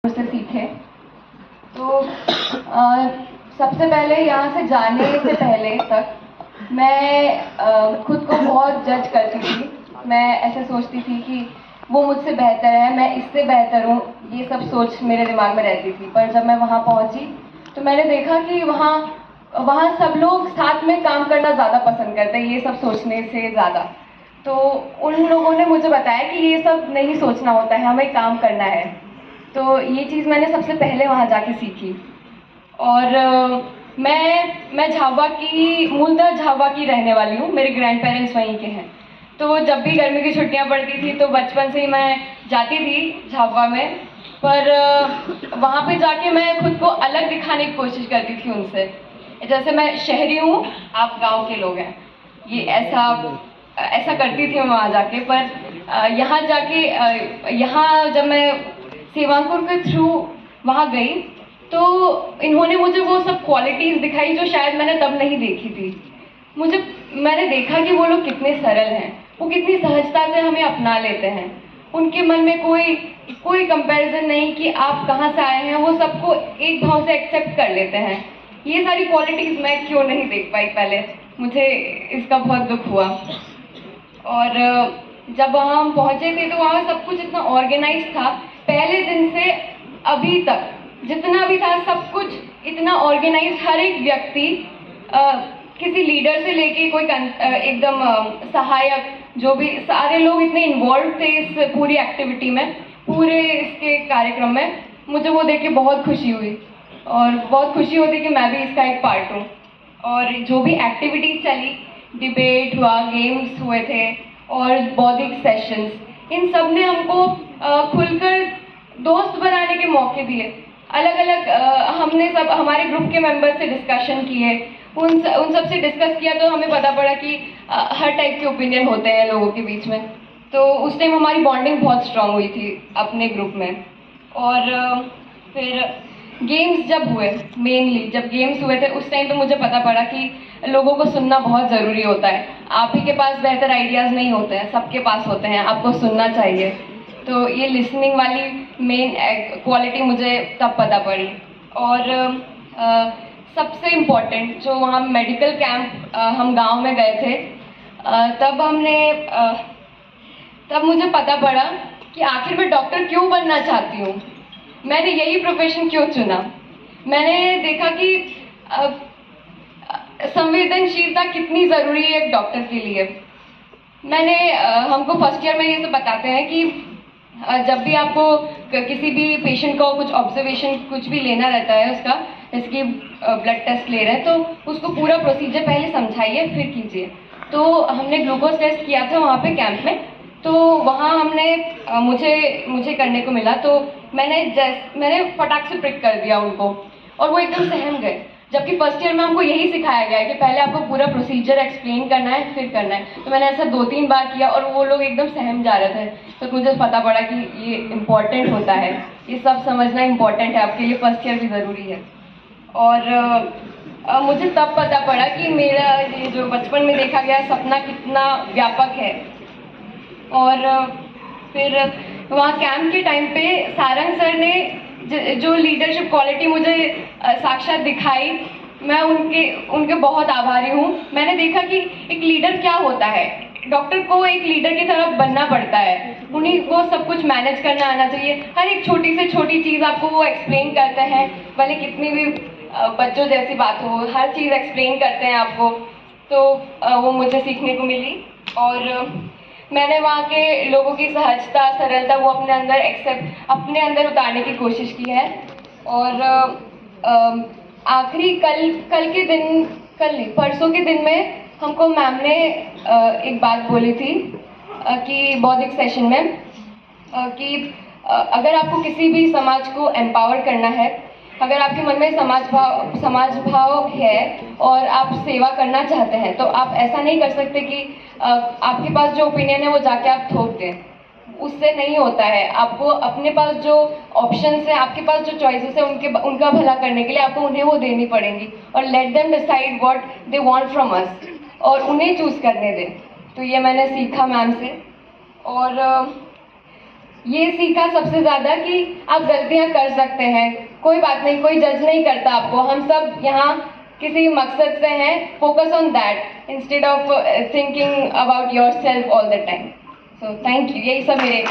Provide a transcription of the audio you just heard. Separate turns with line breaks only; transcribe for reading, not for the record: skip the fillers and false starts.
से सीखे। तो सबसे पहले यहाँ से जाने से पहले तक मैं खुद को बहुत जज करती थी। मैं ऐसे सोचती थी कि वो मुझसे बेहतर है, मैं इससे बेहतर हूँ, ये सब सोच मेरे दिमाग में रहती थी। पर जब मैं वहाँ पहुँची तो मैंने देखा कि वहाँ सब लोग साथ में काम करना ज़्यादा पसंद करते हैं, ये सब सोचने से ज़्यादा। तो उन लोगों ने मुझे बताया कि ये सब नहीं सोचना होता है, हमें काम करना है। तो ये चीज़ मैंने सबसे पहले वहाँ जाके सीखी। और मैं झाबुआ की, मूलतः झाबुआ की रहने वाली हूँ, मेरे ग्रैंड पेरेंट्स वहीं के हैं। तो जब भी गर्मी की छुट्टियाँ पड़ती थी तो बचपन से ही मैं जाती थी झाबुआ में। पर वहाँ पे जाके मैं खुद को अलग दिखाने की कोशिश करती थी उनसे। जैसे मैं शहरी हूँ, आप गांव के लोग हैं, ये ऐसा करती थी मैं वहाँ जाके। पर यहाँ जाके यहाँ जब मैं सेवांकुर के थ्रू वहाँ गई तो इन्होंने मुझे वो सब क्वालिटीज़ दिखाई जो शायद मैंने तब नहीं देखी थी। मैंने देखा कि वो लोग कितने सरल हैं, वो कितनी सहजता से हमें अपना लेते हैं। उनके मन में कोई कंपैरिजन नहीं कि आप कहाँ से आए हैं, वो सबको एक भाव से एक्सेप्ट कर लेते हैं। ये सारी क्वालिटीज़ मैं क्यों नहीं देख पाई पहले, मुझे इसका बहुत दुख हुआ। और जब वहाँ हम पहुँचे थे तो वहाँ सब कुछ इतना ऑर्गेनाइज था, पहले दिन से अभी तक जितना भी था सब कुछ इतना ऑर्गेनाइज। हर एक व्यक्ति किसी लीडर से लेके कोई एकदम सहायक, जो भी, सारे लोग इतने इन्वॉल्व थे इस पूरी एक्टिविटी में, पूरे इसके कार्यक्रम में। मुझे वो देख के बहुत खुशी हुई और बहुत खुशी होती कि मैं भी इसका एक पार्ट हूँ। और जो भी एक्टिविटीज़ चली, डिबेट हुआ, गेम्स हुए थे और बौद्धिक सेशंस, इन सब ने हमको खुलकर दोस्त बनाने के मौके दिए। अलग अलग हमने सब हमारे ग्रुप के मेंबर से डिस्कशन किए, उन सब से डिस्कस किया तो हमें पता पड़ा कि हर टाइप के ओपिनियन होते हैं लोगों के बीच में। तो उस टाइम हमारी बॉन्डिंग बहुत स्ट्रांग हुई थी अपने ग्रुप में। और फिर गेम्स जब हुए, मेनली जब गेम्स हुए थे उस टाइम तो मुझे पता पड़ा कि लोगों को सुनना बहुत ज़रूरी होता है। आप ही के पास बेहतर आइडियाज़ नहीं होते हैं, सबके पास होते हैं, आपको सुनना चाहिए। तो ये लिसनिंग वाली मेन क्वालिटी मुझे तब पता पड़ी। और सबसे इम्पोर्टेंट जो वहाँ मेडिकल कैंप हम गांव में गए थे, तब मुझे पता पड़ा कि आखिर मैं डॉक्टर क्यों बनना चाहती हूँ, मैंने यही प्रोफेशन क्यों चुना। मैंने देखा कि संवेदनशीलता कितनी ज़रूरी है एक डॉक्टर के लिए। हमको फर्स्ट ईयर में ये सब बताते हैं कि जब भी आपको किसी भी पेशेंट का कुछ ऑब्जर्वेशन कुछ भी लेना रहता है उसका, जैसे कि ब्लड टेस्ट ले रहे हैं, तो उसको पूरा प्रोसीजर पहले समझाइए फिर कीजिए। तो हमने ग्लूकोज टेस्ट किया था वहाँ पे कैंप में, तो वहाँ मुझे करने को मिला। तो मैंने फटाक से प्रिक कर दिया उनको और वो एकदम सहम गए। जबकि फर्स्ट ईयर में हमको यही सिखाया गया है कि पहले आपको पूरा प्रोसीजर एक्सप्लेन करना है फिर करना है। तो मैंने ऐसा 2-3 बार किया और वो लोग एकदम सहम जा रहे थे। तो मुझे पता पड़ा कि ये इम्पॉर्टेंट होता है, ये सब समझना इम्पॉर्टेंट है, आपके लिए फर्स्ट ईयर भी ज़रूरी है। और मुझे तब पता पड़ा कि मेरा ये जो बचपन में देखा गया सपना कितना व्यापक है। और फिर वहाँ कैंप के टाइम पे सारंग सर ने जो लीडरशिप क्वालिटी मुझे साक्षात दिखाई, मैं उनके बहुत आभारी हूँ। मैंने देखा कि एक लीडर क्या होता है, डॉक्टर को एक लीडर की तरह बनना पड़ता है, उन्हीं को सब कुछ मैनेज करना आना चाहिए। हर एक छोटी से छोटी चीज़ आपको वो एक्सप्लेन करते हैं, भले कितनी भी बच्चों जैसी बात हो, हर चीज़ एक्सप्लेन करते हैं आपको। तो वो मुझे सीखने को मिली और मैंने वहाँ के लोगों की सहजता, सरलता वो अपने अंदर उतारने की कोशिश की है। और आखिरी परसों के दिन में हमको मैम ने एक बात बोली थी कि बौद्धिक सेशन में कि अगर आपको किसी भी समाज को एम्पावर करना है, अगर आपके मन में समाज भाव है और आप सेवा करना चाहते हैं, तो आप ऐसा नहीं कर सकते कि आपके पास जो ओपिनियन है वो जाके आप थोप दें। उससे नहीं होता है। आपको अपने पास जो ऑप्शंस हैं, आपके पास जो चॉइसेस हैं, उनका भला करने के लिए आपको उन्हें वो देनी पड़ेंगी। और let them decide what they want from us, और उन्हें चूज़ करने दें। तो ये मैंने सीखा मैम से। और ये सीखा सबसे ज़्यादा कि आप गलतियाँ कर सकते हैं, कोई बात नहीं, कोई जज नहीं करता आपको। हम सब यहाँ किसी मकसद से हैं, focus on that instead of thinking about your self all the time. So thank you, यही सब मेरे